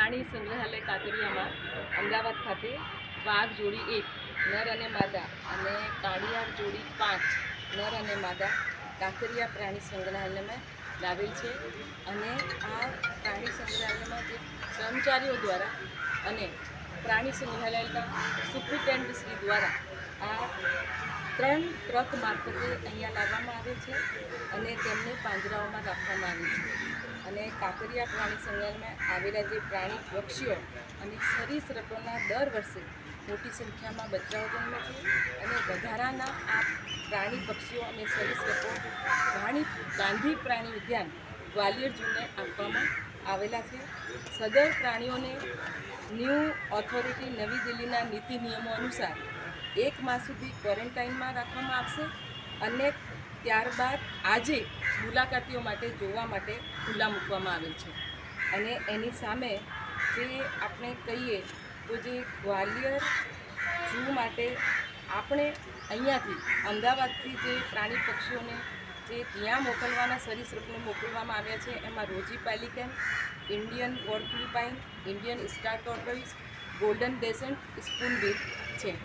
પ્રાણી સંગ્રહાલય કાંકરિયામાં અમદાવાદ ખાતે વાઘ જોડી 1 નર અને માદા અને કાળિયાર જોડી 5 નર અને માદા કાંકરિયા પ્રાણી સંગ્રહાલયમાં લાવેલ છે અને આ પ્રાણી સંગ્રહાલયમાં જે કર્મચારીઓ દ્વારા અને પ્રાણી સંગ્રહાલયના સુપ્રિન્ટેન્ડન્ટ શ્રી દ્વારા આ 3 ટ્રક મારફતે અહીંયા લાવવામાં આવે છે અને તેમને પાંજરાઓમાં રાખવામાં આવે છે અને કાંકરિયા પ્રાણી સંગ્રહાલયમાં આવેલા જે પ્રાણી પક્ષીઓ અને સરીસૃપોના દર વર્ષે મોટી સંખ્યામાં બચ્ચાઓ જન્મે છે અને વધારાના આ પ્રાણી પક્ષીઓ અને સરીસૃપો ગાંધી પ્રાણી ઉદ્યાન ગ્વાલિયર ઝૂને આપવામાં આવેલા છે। સદર પ્રાણીઓને ન્યૂ ઓથોરિટી નવી દિલ્હીના નીતિ નિયમો અનુસાર 1 માસ સુધી ક્વોરન્ટાઇનમાં રાખવામાં આવશે અને ત્યારબાદ આજે મુલાકાતીઓ માટે જોવા માટે ખુલ્લા મૂકવામાં આવેલ છે અને એની સામે જે આપણે કહીએ તો જે ગ્વાલિયર ઝૂ માટે આપણે અહીંયાથી અમદાવાદથી જે પ્રાણી પક્ષીઓને જે ત્યાં મોકલવાના સરીસૃપને મોકલવામાં આવ્યા છે એમાં rosy pelican, Indian porcupine, Indian star tortoise, golden ડેઝન્ટ સ્પૂનબિલ છે।